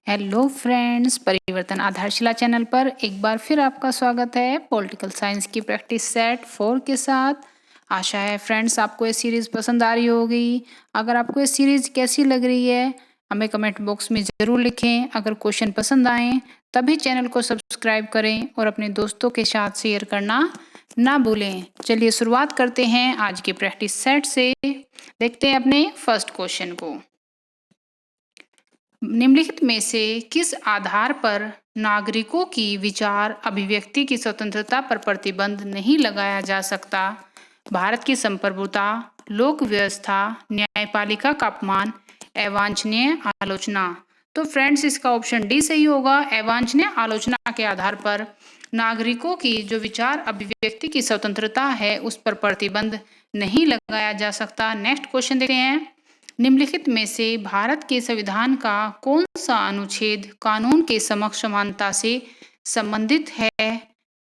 Hello friends, परिवर्तन आधारशिला channel पर एक बार फिर आपका स्वागत है पॉलिटिकल साइंस की प्रैक्टिस सेट 4 के साथ। आशा है फ्रेंड्स आपको ये सीरीज़ पसंद आ रही होगी। अगर आपको ये सीरीज़ कैसी लग रही है हमें कमेंट बॉक्स में ज़रूर लिखें। अगर क्वेश्चन पसंद आए तभी चैनल को सब्सक्राइब करें और अपने दोस्तों के साथ शेयर करना ना भूलें। चलिए शुरुआत करते हैं आज की प्रैक्टिस सेट से। देखते हैं अपने फर्स्ट क्वेश्चन को। निम्नलिखित में से किस आधार पर नागरिकों की विचार अभिव्यक्ति की स्वतंत्रता पर प्रतिबंध नहीं लगाया जा सकता? भारत की संप्रभुता, लोक व्यवस्था, न्यायपालिका का अपमान, अवांछनीय आलोचना। तो फ्रेंड्स इसका ऑप्शन डी सही होगा। अवांछनीय आलोचना के आधार पर नागरिकों की जो विचार अभिव्यक्ति की स्वतंत्रता है उस पर प्रतिबंध नहीं लगाया जा सकता। नेक्स्ट क्वेश्चन देखते हैं। निम्नलिखित में से भारत के संविधान का कौन सा अनुच्छेद कानून के समक्ष समानता से संबंधित है?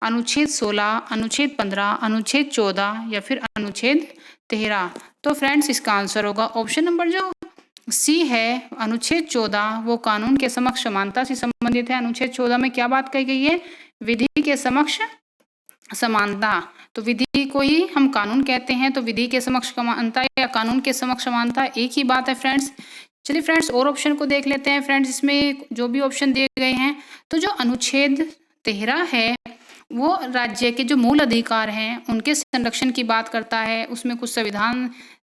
अनुच्छेद 16, अनुच्छेद 15, अनुच्छेद 14 या फिर अनुच्छेद 13। तो फ्रेंड्स इसका आंसर होगा ऑप्शन नंबर जो सी है, अनुच्छेद 14 वो कानून के समक्ष समानता से संबंधित है। अनुच्छेद 14 में क्या बात कही गई है? विधि के समक्ष समानता। तो विधि को ही हम कानून कहते हैं, तो विधि के समक्ष समानता या कानून के समक्ष समानता एक ही बात है फ्रेंड्स। चलिए फ्रेंड्स और ऑप्शन को देख लेते हैं। फ्रेंड्स इसमें जो भी ऑप्शन दिए गए हैं, तो जो अनुच्छेद 13 है वो राज्य के जो मूल अधिकार हैं उनके संरक्षण की बात करता है। उसमें कुछ संविधान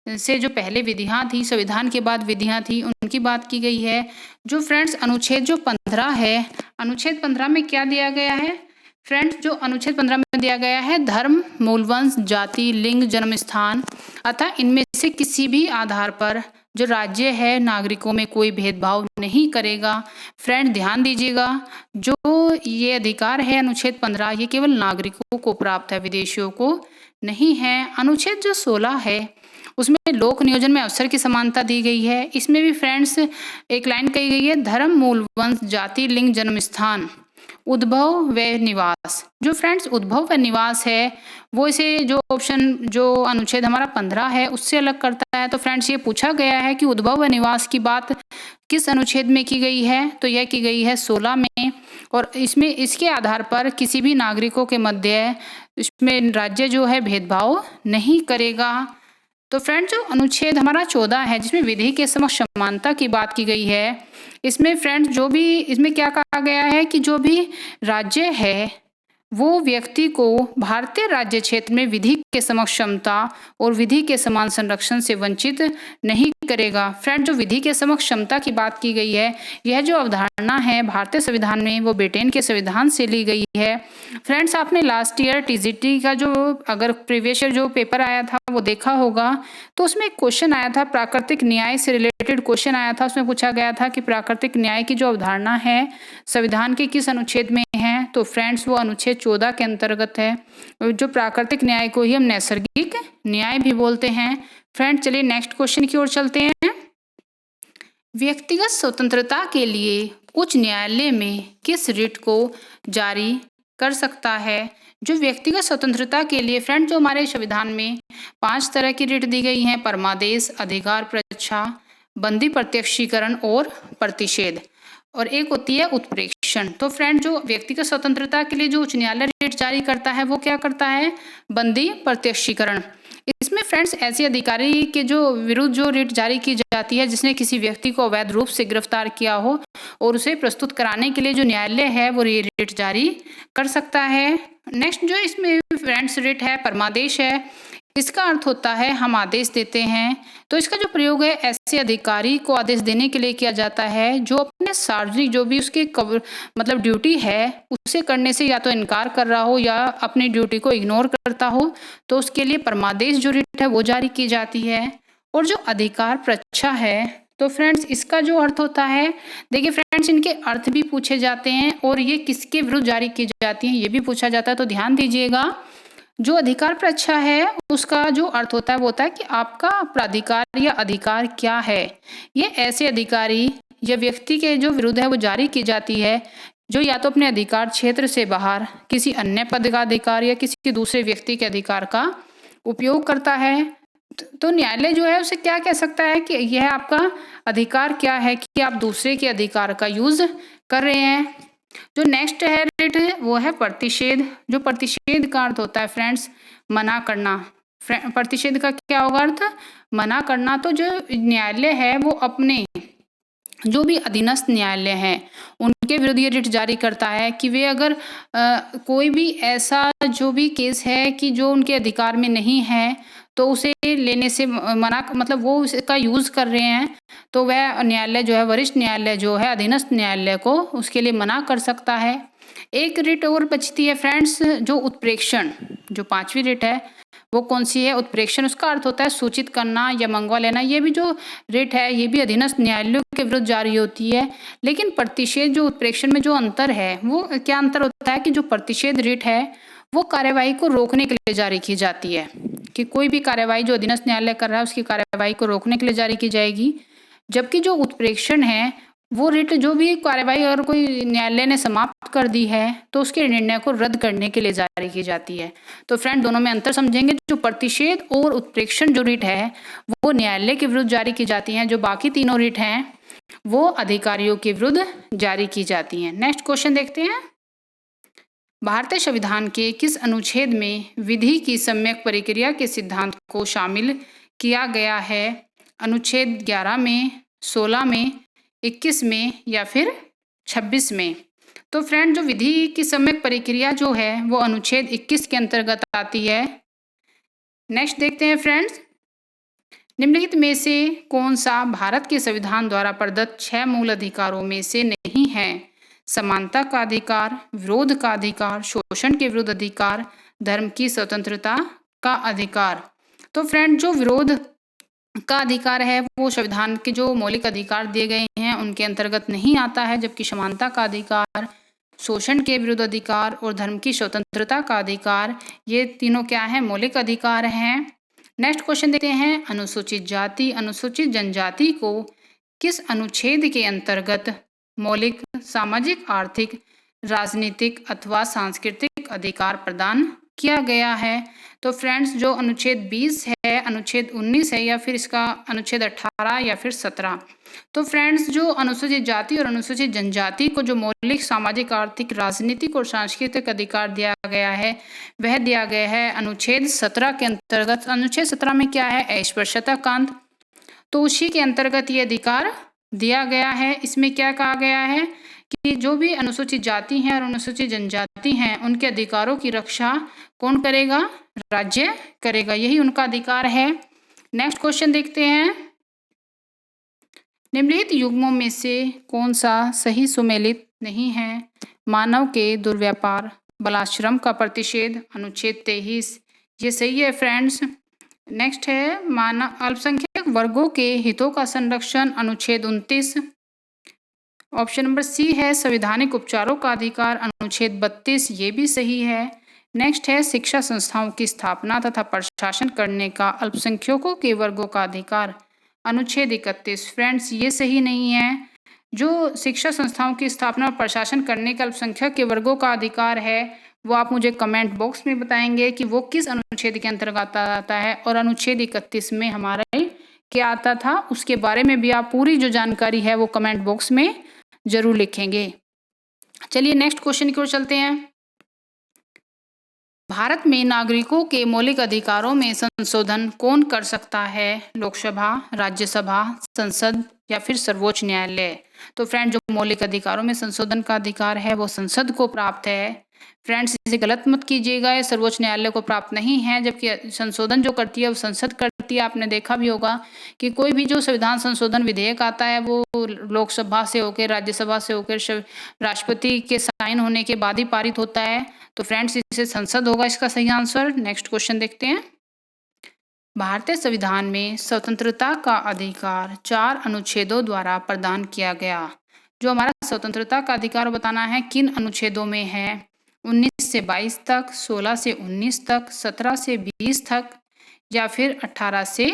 से जो पहले विधियां थी, संविधान के बाद विधियां थी, उनकी बात की गई है। जो फ्रेंड्स अनुच्छेद जो 15 है, अनुच्छेद 15 में क्या दिया गया है फ्रेंड्स? जो अनुच्छेद 15 में दिया गया है, धर्म, मूलवंश, जाति, लिंग, जन्म स्थान अतः इनमें से किसी भी आधार पर जो राज्य है नागरिकों में कोई भेदभाव नहीं करेगा। फ्रेंड ध्यान दीजिएगा, जो ये अधिकार है अनुच्छेद 15 ये केवल नागरिकों को प्राप्त है, विदेशियों को नहीं है। अनुच्छेद जो 16 है उसमें लोक नियोजन में अवसर की समानता दी गई है। इसमें भी फ्रेंड्स एक लाइन कही गई है, धर्म, मूलवंश, जाति, लिंग, जन्म स्थान, उद्भव व निवास। जो फ्रेंड्स उद्भव व निवास है वो इसे जो ऑप्शन जो अनुच्छेद हमारा 15 है उससे अलग करता है। तो फ्रेंड्स ये पूछा गया है कि उद्भव व निवास की बात किस अनुच्छेद में की गई है? तो यह की गई है 16 में। और इसमें इसके आधार पर किसी भी नागरिकों के मध्य इसमें राज्य जो है भेदभाव नहीं करेगा। तो फ्रेंड जो अनुच्छेद हमारा 14 है जिसमें विधि के समक्ष समानता की बात की गई है, इसमें फ्रेंड्स जो भी इसमें क्या कहा गया है कि जो भी राज्य है वो व्यक्ति को भारतीय राज्य क्षेत्र में विधि के समक्ष समता और विधि के समान संरक्षण से वंचित नहीं करेगा। फ्रेंड जो विधि के समक्ष समता की बात की गई है, यह जो अवधारणा है भारतीय संविधान में वो ब्रिटेन के संविधान से ली गई है। फ्रेंड्स आपने लास्ट ईयर टीजीटी का जो अगर प्रीवियस ईयर जो पेपर आया था वो देखा होगा, तो उसमें एक क्वेश्चन आया था प्राकृतिक न्याय से रिलेटेड क्वेश्चन आया था। उसमें पूछा गया था कि प्राकृतिक न्याय की जो अवधारणा है संविधान के किस अनुच्छेद में है? तो फ्रेंड्स वो अनुच्छेद 14 के अंतर्गत है। जो प्राकृतिक न्याय को ही हम नैसर्गिक न्याय भी बोलते हैं। फ्रेंड्स चलिए नेक्स्ट क्वेश्चन की ओर चलते हैं। व्यक्तिगत स्वतंत्रता के लिए उच्च न्यायालय में किस रिट को जारी कर सकता है? जो व्यक्तिगत स्वतंत्रता के लिए फ्रेंड जो हमारे संविधान में 5 तरह की रिट दी गई हैं, परमादेश, अधिकार प्रच्छा, बंदी प्रत्यक्षीकरण और प्रतिषेध, और एक होती है उत्प्रेक्षण। तो फ्रेंड जो व्यक्तिगत स्वतंत्रता के लिए जो उच्च न्यायालय रिट जारी करता है वो क्या करता है? बंदी प्रत्यक्षीकरण। इसमें फ्रेंड्स ऐसे अधिकारी के जो विरुद्ध जो रिट जारी की जाती है जिसने किसी व्यक्ति को अवैध रूप से गिरफ्तार किया हो और उसे प्रस्तुत कराने के लिए जो न्यायालय है वो रिट जारी कर सकता है। नेक्स्ट जो इसमें फ्रेंड्स रिट है परमादेश है। इसका अर्थ होता है हम आदेश देते हैं। तो इसका जो प्रयोग है ऐसे अधिकारी को आदेश देने के लिए किया जाता है जो अपने सार्वजनिक जो भी उसकी मतलब ड्यूटी है उसे करने से या तो इनकार कर रहा हो या अपनी ड्यूटी को इग्नोर करता हो, तो उसके लिए परमादेश जो रिट है वो जारी की जाती है। और जो अधिकार प्रच्छा है, तो फ्रेंड्स इसका जो अर्थ होता है, देखिए फ्रेंड्स इनके अर्थ भी पूछे जाते हैं और ये किसके विरुद्ध जारी की जाती है ये भी पूछा जाता है। तो ध्यान दीजिएगा, जो अधिकार प्रच्छा है उसका जो अर्थ होता है वो होता है कि आपका प्राधिकार या अधिकार क्या है। ये ऐसे अधिकारी या व्यक्ति के जो विरुद्ध है वो जारी की जाती है जो या तो अपने अधिकार क्षेत्र से बाहर किसी अन्य पद का अधिकार या किसी दूसरे व्यक्ति के अधिकार का उपयोग करता है। तो न्यायालय जो है उसे क्या कह सकता है कि यह आपका अधिकार क्या है कि आप दूसरे के अधिकार का यूज कर रहे हैं। जो नेक्स्ट है रिट वो है प्रतिषेध। जो प्रतिषेध का अर्थ होता है फ्रेंड्स मना करना। प्रतिषेध का क्या होगा अर्थ? मना करना। तो जो न्यायालय है वो अपने जो भी अधीनस्थ न्यायालय हैं उनके विरुद्ध ये रिट जारी करता है कि वे अगर कोई भी ऐसा जो भी केस है कि जो उनके अधिकार में नहीं है तो उसे लेने से मना, मतलब वो उसका यूज कर रहे हैं, तो वह न्यायालय जो है, वरिष्ठ न्यायालय जो है अधीनस्थ न्यायालय को उसके लिए मना कर सकता है। एक रिट और बचती है फ्रेंड्स, जो उत्प्रेक्षण। जो पांचवी रिट है वो कौन सी है? उत्प्रेक्षण। उसका अर्थ होता है सूचित करना या मंगवा लेना। ये भी जो रिट है ये भी अधीनस्थ न्यायालयों के विरुद्ध जारी होती है। लेकिन प्रतिषेध जो उत्प्रेक्षण में जो अंतर है वो क्या अंतर होता है कि जो प्रतिषेध रिट है वो कार्यवाही को रोकने के लिए जारी की जाती है, कि कोई भी कार्यवाही जो अधीनस्थ न्यायालय कर रहा है उसकी कार्यवाही को रोकने के लिए जारी की जाएगी। जबकि जो उत्प्रेक्षण है वो रिट जो भी कार्यवाही अगर कोई न्यायालय ने समाप्त कर दी है तो उसके निर्णय को रद्द करने के लिए जारी की जाती है। तो फ्रेंड दोनों में अंतर समझेंगे। जो प्रतिषेध और उत्प्रेक्षण जो रिट है वो न्यायालय के विरुद्ध जारी की जाती हैं, जो बाकी तीनों रिट हैं वो अधिकारियों के विरुद्ध जारी की जाती हैं। नेक्स्ट क्वेश्चन देखते हैं। भारतीय संविधान के किस अनुच्छेद में विधि की सम्यक प्रक्रिया के सिद्धांत को शामिल किया गया है? अनुच्छेद 11 में, 16 में, 21 में या फिर 26 में? तो फ्रेंड जो विधि की सम्यक प्रक्रिया जो है वो अनुच्छेद 21 के अंतर्गत आती है। नेक्स्ट देखते हैं फ्रेंड्स। निम्नलिखित में से कौन सा भारत के संविधान द्वारा प्रदत्त 6 मूल अधिकारों में से नहीं है? समानता का अधिकार, विरोध का अधिकार, शोषण के विरुद्ध अधिकार, धर्म की स्वतंत्रता का अधिकार। तो फ्रेंड जो विरोध का अधिकार है वो संविधान के जो मौलिक अधिकार दिए गए हैं उनके अंतर्गत नहीं आता है, जबकि समानता का अधिकार, शोषण के विरुद्ध अधिकार और धर्म की स्वतंत्रता का अधिकार ये तीनों क्या है? मौलिक अधिकार हैं। नेक्स्ट क्वेश्चन देखते हैं। अनुसूचित जाति, अनुसूचित जनजाति को किस अनुच्छेद के अंतर्गत मौलिक सामाजिक, आर्थिक, राजनीतिक अथवा सांस्कृतिक अधिकार प्रदान किया गया है? तो फ्रेंड्स जो अनुच्छेद 20 है, अनुच्छेद 19 है या फिर इसका अनुच्छेद 18 या फिर 17। तो फ्रेंड्स जो अनुसूचित जाति और अनुसूचित जनजाति को जो मौलिक सामाजिक, आर्थिक, राजनीतिक और सांस्कृतिक अधिकार दिया गया है वह दिया गया है अनुच्छेद 17 के अंतर्गत। अनुच्छेद 17 में क्या है? अस्पृश्यता कांड। तो उसी के अंतर्गत ये अधिकार दिया गया है। इसमें क्या कहा गया है कि जो भी अनुसूचित जाति हैं और अनुसूचित जनजाति हैं उनके अधिकारों की रक्षा कौन करेगा? राज्य करेगा, यही उनका अधिकार है। नेक्स्ट क्वेश्चन देखते हैं। निम्नलिखित युग्मों में से कौन सा सही सुमेलित नहीं है? मानव के दुर्व्यापार, बलाश्रम का प्रतिषेध, अनुच्छेद 23 ये सही है फ्रेंड्स। नेक्स्ट है मानव अल्पसंख्यक वर्गों के हितों का संरक्षण, अनुच्छेद 29। ऑप्शन नंबर सी है संवैधानिक उपचारों का अधिकार, अनुच्छेद 32 ये भी सही है। नेक्स्ट है शिक्षा संस्थाओं की स्थापना तथा प्रशासन करने का अल्पसंख्यकों के वर्गों का अधिकार, अनुच्छेद 31। फ्रेंड्स ये सही नहीं है। जो शिक्षा संस्थाओं की स्थापना और प्रशासन करने का अल्पसंख्यक के वर्गों का अधिकार है वो आप मुझे कमेंट बॉक्स में बताएंगे कि वो किस अनुच्छेद के अंतर्गत आता है और अनुच्छेद 31 में हमारा क्या आता था, उसके बारे में भी आप पूरी जो जानकारी है वो कमेंट बॉक्स में जरूर लिखेंगे। चलिए नेक्स्ट क्वेश्चन की ओर चलते हैं। भारत में नागरिकों के मौलिक अधिकारों में संशोधन कौन कर सकता है? लोकसभा, राज्यसभा, संसद या फिर सर्वोच्च न्यायालय? तो फ्रेंड जो मौलिक अधिकारों में संशोधन का अधिकार है वो संसद को प्राप्त है। फ्रेंड्स इसे गलत मत कीजिएगा, ये सर्वोच्च न्यायालय को प्राप्त नहीं है, जबकि संशोधन जो करती है वो संसद करती है। आपने देखा भी होगा कि कोई भी जो संविधान संशोधन विधेयक आता है वो लोकसभा से होकर, राज्यसभा से होकर राष्ट्रपति के साइन होने के बाद ही पारित होता है। तो फ्रेंड्स इसे संसद होगा इसका सही आंसर। नेक्स्ट क्वेश्चन देखते हैं। भारतीय संविधान में स्वतंत्रता का अधिकार 4 अनुच्छेदों द्वारा प्रदान किया गया। जो हमारा स्वतंत्रता का अधिकार बताना है किन अनुच्छेदों में है? 19 से 22 तक, 16 से 19 तक, 17 से 20 तक या फिर 18 से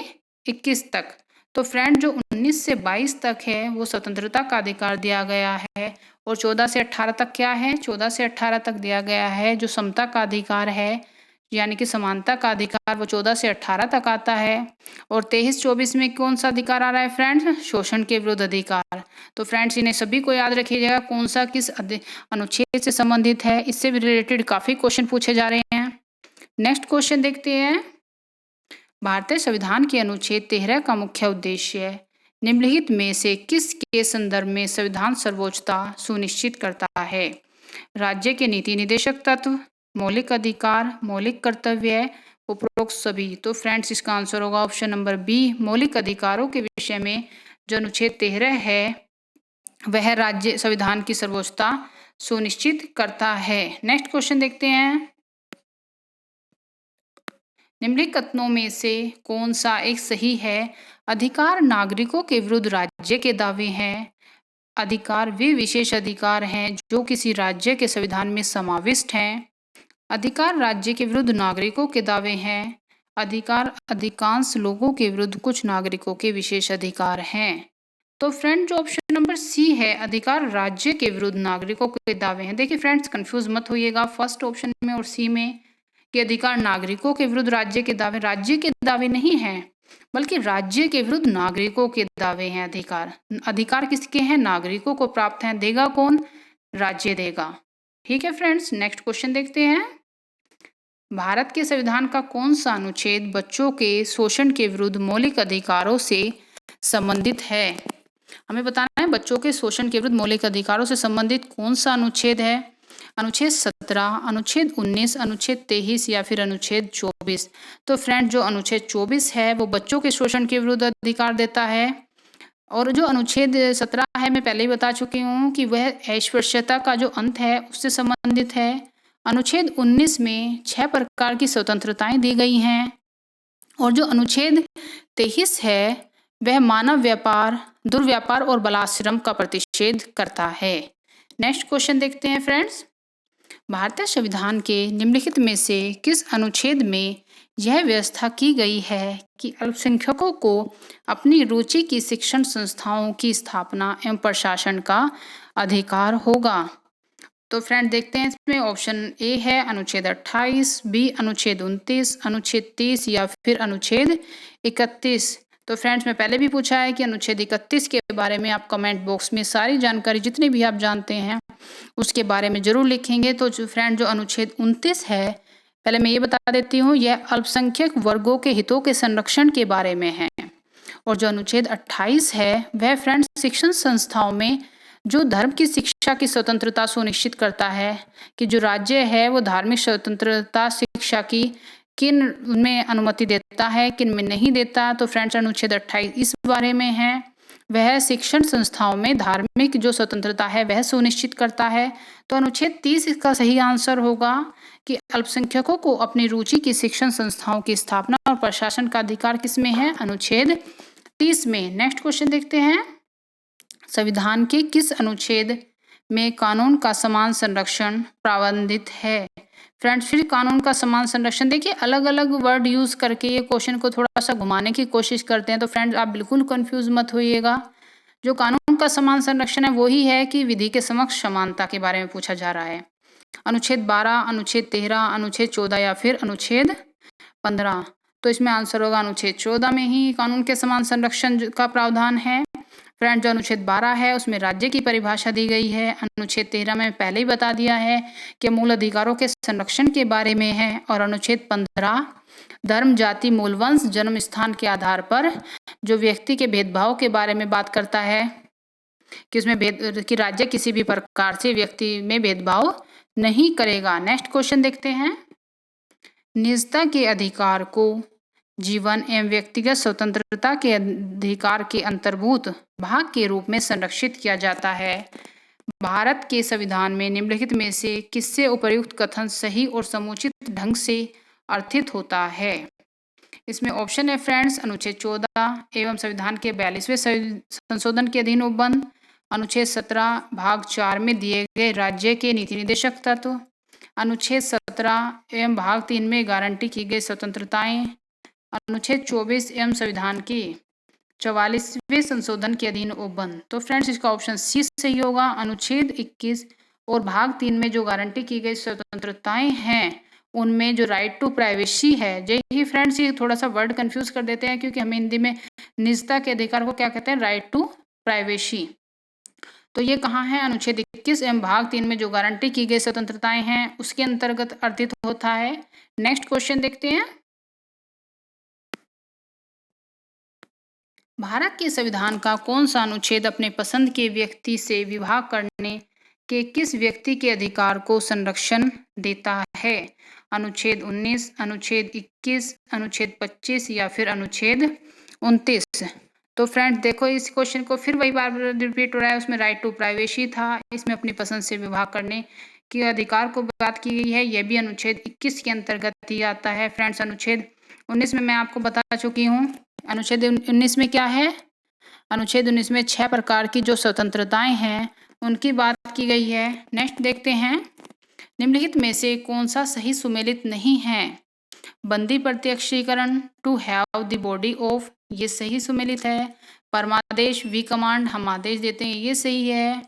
21 तक। तो फ्रेंड जो 19 से 22 तक है वो स्वतंत्रता का अधिकार दिया गया है और 14 से 18 तक क्या है? 14 से 18 तक दिया गया है जो समता का अधिकार है। यानी कि समानता का अधिकार वो 14 से 18 तक आता है। और 23-24 में कौन सा अधिकार आ रहा है फ्रेंड्स? शोषण के विरुद्ध अधिकार। तो फ्रेंड्स इन्हें सभी को याद रखिएगा कौन सा किस अनुच्छेद से संबंधित है। इससे भी रिलेटेड काफी क्वेश्चन पूछे जा रहे हैं। नेक्स्ट क्वेश्चन देखते हैं। भारतीय संविधान के अनुच्छेद 13 का मुख्य उद्देश्य निम्नलिखित में से किसके संदर्भ में संविधान सर्वोच्चता सुनिश्चित करता है? राज्य के नीति निदेशक तत्व, मौलिक अधिकार, मौलिक कर्तव्य, उपरोक्त सभी। तो फ्रेंड्स इसका आंसर होगा ऑप्शन नंबर बी, मौलिक अधिकारों के विषय में जो अनुच्छेद 13 है वह राज्य संविधान की सर्वोच्चता सुनिश्चित करता है। नेक्स्ट क्वेश्चन देखते हैं। निम्नलिखित कथनों में से कौन सा एक सही है? अधिकार नागरिकों के विरुद्ध राज्य के दावे हैं। अधिकार वे विशेष अधिकार हैं जो किसी राज्य के संविधान में समाविष्ट हैं। अधिकार राज्य के विरुद्ध नागरिकों के दावे हैं। अधिकार अधिकांश लोगों के विरुद्ध कुछ नागरिकों के विशेष अधिकार हैं। तो फ्रेंड जो ऑप्शन नंबर सी है, अधिकार राज्य के विरुद्ध नागरिकों के दावे हैं। देखिए फ्रेंड्स कंफ्यूज मत होइएगा फर्स्ट ऑप्शन में और सी में कि अधिकार नागरिकों के विरुद्ध राज्य के दावे नहीं हैं, बल्कि राज्य के विरुद्ध नागरिकों के दावे हैं। अधिकार किसके हैं? नागरिकों को प्राप्त हैं। देगा कौन? राज्य देगा। ठीक है फ्रेंड्स, नेक्स्ट क्वेश्चन देखते हैं। भारत के संविधान का कौन सा अनुच्छेद बच्चों के शोषण के विरुद्ध मौलिक अधिकारों से संबंधित है? हमें बताना है बच्चों के शोषण के विरुद्ध मौलिक अधिकारों से संबंधित कौन सा अनुच्छेद है। अनुच्छेद 17, अनुच्छेद 19, अनुच्छेद 23 या फिर अनुच्छेद 24। तो फ्रेंड जो अनुच्छेद 24 है वो बच्चों के शोषण के विरुद्ध अधिकार देता है। और जो अनुच्छेद 17 है मैं पहले ही बता चुकी हूँ कि वह अस्पृश्यता का जो अंत है उससे संबंधित है। अनुच्छेद 19 में 6 प्रकार की स्वतंत्रताएं दी गई हैं। और जो अनुच्छेद 23 है वह मानव व्यापार, दुर्व्यापार और बालाश्रम का प्रतिषेध करता है। नेक्स्ट क्वेश्चन देखते हैं फ्रेंड्स। भारतीय संविधान के निम्नलिखित में से किस अनुच्छेद में यह व्यवस्था की गई है कि अल्पसंख्यकों को अपनी रुचि की शिक्षण संस्थाओं की स्थापना एवं प्रशासन का अधिकार होगा? तो फ्रेंड देखते हैं इसमें ऑप्शन ए है अनुच्छेद 28, बी अनुच्छेद 29, अनुच्छेद 30 या फिर अनुच्छेद 31। तो फ्रेंड्स मैं पहले भी पूछा है कि अनुच्छेद 31 के बारे में आप कमेंट बॉक्स में सारी जानकारी जितनी भी आप जानते हैं उसके बारे में जरूर लिखेंगे। तो जो फ्रेंड जो अनुच्छेद 29 है, पहले मैं ये बता देती हूँ, यह अल्पसंख्यक वर्गों के हितों के संरक्षण के बारे में है। और जो अनुच्छेद 28 है वह फ्रेंड शिक्षण संस्थाओं में जो धर्म की शिक्षा की स्वतंत्रता सुनिश्चित करता है कि जो राज्य है वो धार्मिक स्वतंत्रता शिक्षा की किन में अनुमति देता है किन में नहीं देता। तो फ्रेंड्स अनुच्छेद 28 इस बारे में है। वह शिक्षण संस्थाओं में धार्मिक जो स्वतंत्रता है वह सुनिश्चित करता है। तो अनुच्छेद 30 इसका सही आंसर होगा कि अल्पसंख्यकों को अपनी रुचि की शिक्षण संस्थाओं की स्थापना और प्रशासन का अधिकार किसमें है? अनुच्छेद 30 में। नेक्स्ट क्वेश्चन देखते हैं। संविधान के किस अनुच्छेद में कानून का समान संरक्षण प्रावधानित है? फ्रेंड्स फिर कानून का समान संरक्षण, देखिए अलग अलग वर्ड यूज करके ये क्वेश्चन को थोड़ा सा घुमाने की कोशिश करते हैं। तो फ्रेंड्स आप बिल्कुल कंफ्यूज मत होइएगा। जो कानून का समान संरक्षण है वही है कि विधि के समक्ष समानता के बारे में पूछा जा रहा है। अनुच्छेद 12, अनुच्छेद 13, अनुच्छेद 14 या फिर अनुच्छेद 15। तो इसमें आंसर होगा अनुच्छेद 14 में ही कानून के समान संरक्षण का प्रावधान है। फ्रेंड जो अनुच्छेद 12 है उसमें राज्य की परिभाषा दी गई है। अनुच्छेद 13 में पहले ही बता दिया है कि मूल अधिकारों के संरक्षण के बारे में है। और अनुच्छेद 15 धर्म, जाति, मूल वंश, जन्म स्थान के आधार पर जो व्यक्ति के भेदभाव के बारे में बात करता है कि उसमें कि राज्य किसी भी प्रकार से व्यक्ति में भेदभाव नहीं करेगा। नेक्स्ट क्वेश्चन देखते हैं। निजता के अधिकार को जीवन एवं व्यक्तिगत स्वतंत्रता के अधिकार के अंतर्भूत भाग के रूप में संरक्षित किया जाता है। भारत के संविधान में निम्नलिखित में से किससे उपर्युक्त कथन सही और समुचित ढंग से अर्थित होता है? इसमें ऑप्शन है फ्रेंड्स अनुच्छेद 14 एवं संविधान के 42वें संशोधन के अधीन उपबंध, अनुच्छेद 17 भाग 4 में दिए गए राज्य के नीति निदेशक तत्व, अनुच्छेद 17 एवं भाग 3 में गारंटी की गई स्वतंत्रताएं, अनुच्छेद 24 एवं संविधान की 44वें संशोधन के अधीन उपबंध। तो फ्रेंड्स इसका ऑप्शन सी सही होगा। अनुच्छेद 21 और भाग 3 में जो गारंटी की गई स्वतंत्रताएं हैं उनमें जो राइट टू प्राइवेसी है, यही फ्रेंड्स ये थोड़ा सा वर्ड कंफ्यूज कर देते हैं, क्योंकि हम हिंदी में निजता के अधिकार को क्या कहते हैं, राइट टू प्राइवेसी। तो ये कहाँ है, अनुच्छेद 21 एवं भाग 3 में जो गारंटी की गई स्वतंत्रताएं हैं उसके अंतर्गत अर्थित होता है। नेक्स्ट क्वेश्चन देखते हैं। भारत के संविधान का कौन सा अनुच्छेद अपने पसंद के व्यक्ति से विवाह करने के किस व्यक्ति के अधिकार को संरक्षण देता है? अनुच्छेद 19, अनुच्छेद 21, अनुच्छेद 25 या फिर अनुच्छेद 29? तो फ्रेंड्स देखो इस क्वेश्चन को फिर वही बार रिपीट हो रहा है, उसमें राइट टू प्राइवेसी था, इसमें अपनी पसंद से विवाह करने के अधिकार को बात की गई है, यह भी अनुच्छेद 21 के अंतर्गत ही आता है। फ्रेंड्स अनुच्छेद 19 में मैं आपको बता चुकी हूँ। अनुच्छेद 19 में क्या है, अनुच्छेद 19 में 6 प्रकार की जो स्वतंत्रताएं हैं उनकी बात की गई है। नेक्स्ट देखते हैं, निम्नलिखित में से कौन सा सही सुमेलित नहीं है? बंदी प्रत्यक्षीकरण, to have the body of, ये सही सुमेलित है। परमादेश, वी कमांड, हम आदेश देते हैं, ये सही है।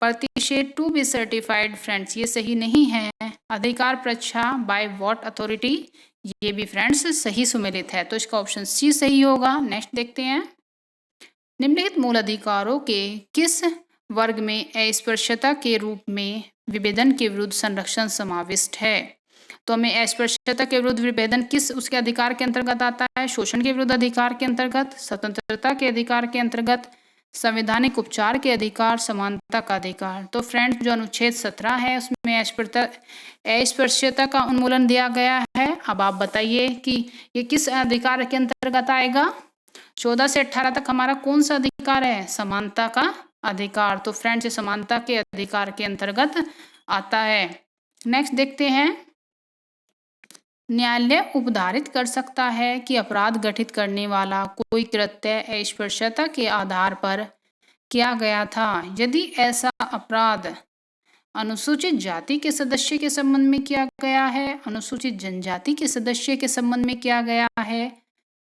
प्रतिषेध, टू बी सर्टिफाइड, फ्रेंड्स ये सही नहीं है। अधिकार परीक्षा, बाय व्हाट अथॉरिटी, ये भी फ्रेंड्स सही सुमेलित है, तो इसका ऑप्शन सी सही होगा। नेक्स्ट देखते हैं, निम्नलिखित मूल अधिकारों के किस वर्ग में अस्पृश्यता के रूप में विभेदन के विरुद्ध संरक्षण समाविष्ट है? तो हमें अस्पृश्यता के विरुद्ध विभेदन किस उसके अधिकार के अंतर्गत आता है? शोषण के विरुद्ध अधिकार के अंतर्गत, स्वतंत्रता के अधिकार के अंतर्गत, संवैधानिक उपचार के अधिकार, समानता का अधिकार। तो फ्रेंड्स जो अनुच्छेद 17 है उसमें अस्पृश्यता का उन्मूलन दिया गया है। अब आप बताइए कि ये किस अधिकार के अंतर्गत आएगा? 14 से 18 तक हमारा कौन सा अधिकार है? समानता का अधिकार। तो फ्रेंड्स ये समानता के अधिकार के अंतर्गत आता है। नेक्स्ट देखते हैं, न्यायालय उपधारित कर सकता है कि अपराध घटित करने वाला कोई कृत्य अस्पृश्यता के आधार पर किया गया था यदि ऐसा अपराध अनुसूचित जाति के सदस्य के संबंध में किया गया है, अनुसूचित जनजाति के सदस्य के संबंध में किया गया है,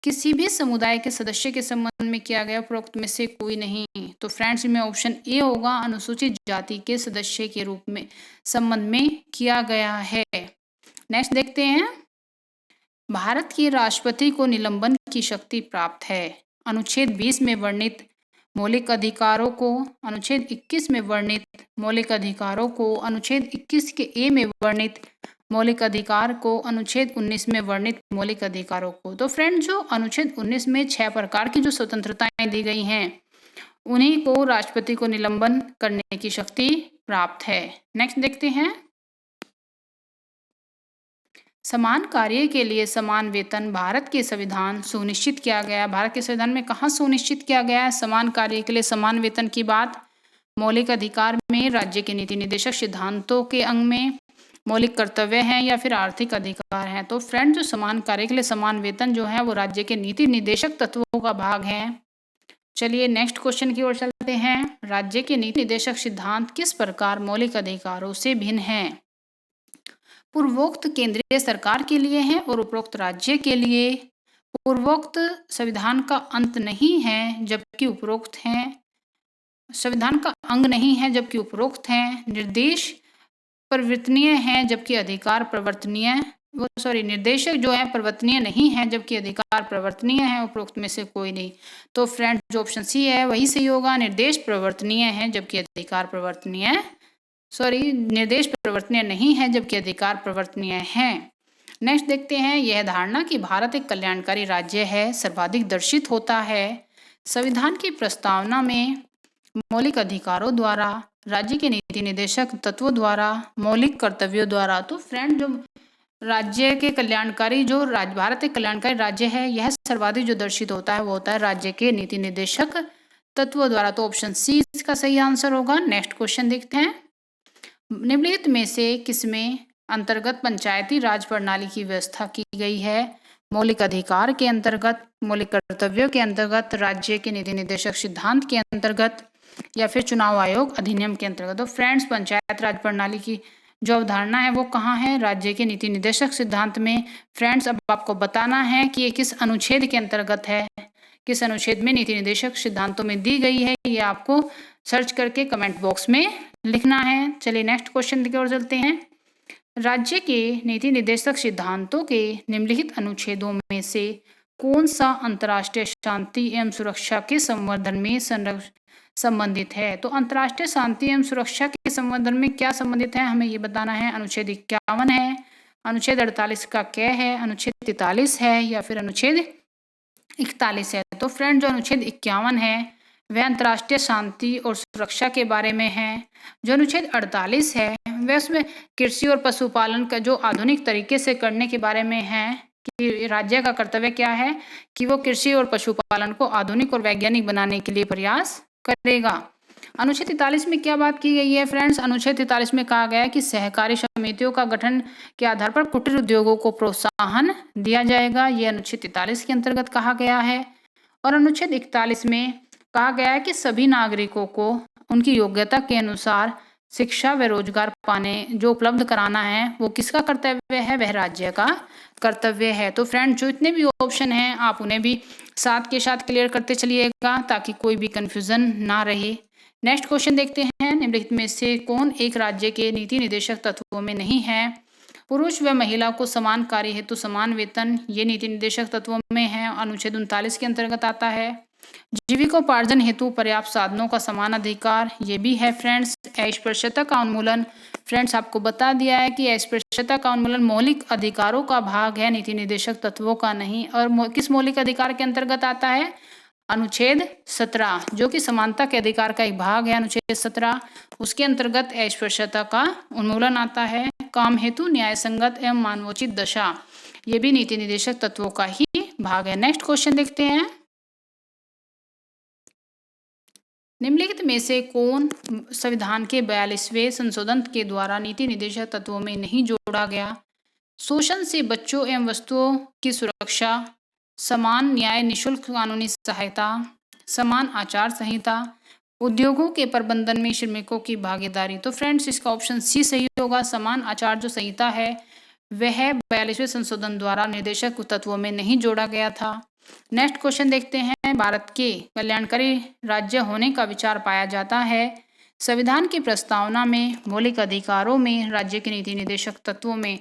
किसी भी समुदाय के सदस्य के संबंध में किया गया, उपरोक्त में से कोई नहीं। तो फ्रेंड्स में ऑप्शन ए होगा, अनुसूचित जाति के सदस्य के रूप में संबंध में किया गया है। नेक्स्ट देखते हैं, भारत के राष्ट्रपति को निलंबन की शक्ति प्राप्त है। अनुच्छेद 20 में वर्णित मौलिक अधिकारों को, अनुच्छेद 21 में वर्णित मौलिक अधिकारों को, अनुच्छेद 21 के ए में वर्णित मौलिक अधिकार को, अनुच्छेद 19 में वर्णित मौलिक अधिकारों को। तो फ्रेंड जो अनुच्छेद 19 में 6 प्रकार की जो स्वतंत्रताएं दी गई हैं उन्हीं को राष्ट्रपति को निलंबन करने की शक्ति प्राप्त है। नेक्स्ट देखते हैं, समान कार्य के लिए समान वेतन भारत के संविधान सुनिश्चित किया गया। भारत के संविधान में कहाँ सुनिश्चित किया गया है समान कार्य के लिए समान वेतन की बात? मौलिक अधिकार में, राज्य के नीति निर्देशक सिद्धांतों के अंग में, मौलिक कर्तव्य हैं या फिर आर्थिक अधिकार हैं। तो फ्रेंड जो समान कार्य के लिए समान वेतन जो है वो राज्य के नीति निर्देशक तत्वों का भाग है। चलिए नेक्स्ट क्वेश्चन की ओर चलते हैं, राज्य के नीति निर्देशक सिद्धांत किस प्रकार मौलिक अधिकारों से भिन्न हैं? पूर्वोक्त केंद्रीय सरकार के लिए है और उपरोक्त राज्य के लिए। पूर्वोक्त संविधान का अंत नहीं है जबकि उपरोक्त है, संविधान का अंग नहीं है जबकि उपरोक्त है। निर्देश परिवर्तनीय है जबकि अधिकार प्रवर्तनीय, निर्देशक जो है परिवर्तनीय नहीं है जबकि अधिकार प्रवर्तनीय है, उपरोक्त में से कोई नहीं। तो फ्रेंड जो ऑप्शन सी है वही सही होगा, निर्देश प्रवर्तनीय है जबकि अधिकार प्रवर्तनीय निर्देश प्रवर्तनीय नहीं है जबकि अधिकार प्रवर्तनीय है। नेक्स्ट देखते हैं, यह धारणा कि भारत एक कल्याणकारी राज्य है सर्वाधिक दर्शित होता है संविधान की प्रस्तावना में मौलिक अधिकारों द्वारा, राज्य के नीति निर्देशक तत्वों द्वारा, मौलिक कर्तव्यों द्वारा। तो फ्रेंड जो राज्य के कल्याणकारी जो भारत एक कल्याणकारी राज्य है यह सर्वाधिक जो दर्शित होता है वो होता है राज्य के नीति निर्देशक तत्वों द्वारा। तो ऑप्शन सी इसका सही आंसर होगा। नेक्स्ट क्वेश्चन देखते हैं, निम्नलिखित में से किसमें अंतर्गत पंचायती राज प्रणाली की व्यवस्था की गई है? मौलिक अधिकार के अंतर्गत, मौलिक कर्तव्यों के अंतर्गत, राज्य के नीति निर्देशक सिद्धांत के अंतर्गत या फिर चुनाव आयोग अधिनियम के अंतर्गत। तो फ्रेंड्स पंचायत राज प्रणाली की जो अवधारणा है वो कहाँ है? राज्य के नीति निर्देशक सिद्धांत में। फ्रेंड्स अब आपको बताना है कि ये किस अनुच्छेद के अंतर्गत है, किस अनुच्छेद में नीति निर्देशक सिद्धांतों में दी गई है, ये आपको सर्च करके कमेंट बॉक्स में लिखना है। चलिए नेक्स्ट क्वेश्चन की ओर चलते हैं, राज्य के नीति निर्देशक सिद्धांतों के निम्नलिखित अनुच्छेदों में से कौन सा अंतर्राष्ट्रीय शांति एवं सुरक्षा के संवर्धन में संबंधित है? तो अंतर्राष्ट्रीय शांति एवं सुरक्षा के संवर्धन में क्या संबंधित है, हमें ये बताना है। अनुच्छेद 51 है, अनुच्छेद 48 का क्या है, अनुच्छेद 43 है या फिर अनुच्छेद 41 है। तो फ्रेंड जो अनुच्छेद 51 है वह अंतर्राष्ट्रीय शांति और सुरक्षा के बारे में है। जो अनुच्छेद 48 है वह उसमें कृषि और पशुपालन का जो आधुनिक तरीके से करने के बारे में है कि राज्य का कर्तव्य क्या है कि वो कृषि और पशुपालन को आधुनिक और वैज्ञानिक बनाने के लिए प्रयास करेगा। अनुच्छेद 43 में क्या बात की गई है फ्रेंड्स? अनुच्छेद 43 में कहा गया है कि सहकारी समितियों का गठन के आधार पर कुटीर उद्योगों को प्रोत्साहन दिया जाएगा। ये अनुच्छेद 43 के अंतर्गत कहा गया है। और अनुच्छेद 41 में कहा गया है कि सभी नागरिकों को उनकी योग्यता के अनुसार शिक्षा व रोजगार पाने जो उपलब्ध कराना है वो किसका कर्तव्य है? वह राज्य का कर्तव्य है। तो फ्रेंड जो इतने भी ऑप्शन हैं आप उन्हें भी साथ के साथ क्लियर करते चलिएगा ताकि कोई भी कंफ्यूजन ना रहे। नेक्स्ट क्वेश्चन देखते हैं, निम्नलिखित में से कौन एक राज्य के नीति निर्देशक तत्वों में नहीं है? पुरुष व महिला को समान कार्य हेतु समान वेतन, ये नीति निर्देशक तत्वों में है, अनुच्छेद 39 के अंतर्गत आता है। जीविकोपार्जन हेतु पर्याप्त साधनों का समान अधिकार, ये भी है फ्रेंड्स। अस्पृश्यता का उन्मूलन, फ्रेंड्स आपको बता दिया है कि अस्पृश्यता का उन्मूलन मौलिक अधिकारों का भाग है, नीति निर्देशक तत्वों का नहीं। और किस मौलिक अधिकार के अंतर्गत आता है? अनुच्छेद 17 जो कि समानता के अधिकार का एक भाग है। अनुच्छेद 17 उसके अंतर्गत अस्पृश्यता का उन्मूलन आता है। काम हेतु न्याय संगत एवं मानवोचित दशा, ये भी नीति निर्देशक तत्वों का ही भाग है। नेक्स्ट क्वेश्चन देखते हैं, निम्नलिखित में से कौन संविधान के 42वें संशोधन के द्वारा नीति निर्देशक तत्वों में नहीं जोड़ा गया? शोषण से बच्चों एवं वस्तुओं की सुरक्षा, समान न्याय, निशुल्क कानूनी सहायता, समान आचार संहिता, उद्योगों के प्रबंधन में श्रमिकों की भागीदारी। तो फ्रेंड्स इसका ऑप्शन सी सही होगा। समान आचार जो संहिता है वह 42वें संशोधन द्वारा निर्देशक तत्वों में नहीं जोड़ा गया था। नेक्स्ट क्वेश्चन देखते हैं, भारत के कल्याणकारी राज्य होने का विचार पाया जाता है संविधान की प्रस्तावना में, मौलिक अधिकारों में, राज्य के नीति निर्देशक तत्वों में।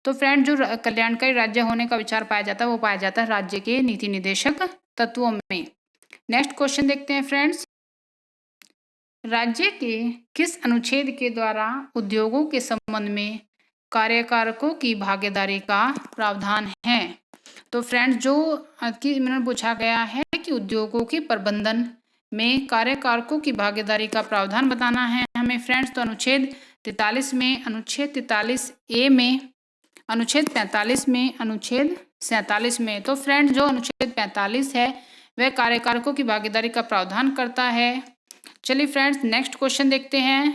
तो फ्रेंड जो कल्याणकारी राज्य होने का विचार पाया जाता है वो पाया जाता है राज्य के नीति निर्देशक तत्वों में। नेक्स्ट क्वेश्चन देखते हैं फ्रेंड्स, राज्य के किस अनुच्छेद के द्वारा उद्योगों के संबंध में कार्यकारकों की भागीदारी का प्रावधान है? तो फ्रेंड्स जो मैंने पूछा गया है कि उद्योगों के प्रबंधन में कार्यकारकों की भागीदारी का प्रावधान बताना है हमें फ्रेंड्स। तो अनुच्छेद 43 में, अनुच्छेद 43A में, अनुच्छेद 45 में, अनुच्छेद 47 में। तो फ्रेंड्स जो अनुच्छेद 45 है वह कार्यकारकों की भागीदारी का प्रावधान करता है। चलिए फ्रेंड्स नेक्स्ट क्वेश्चन देखते हैं,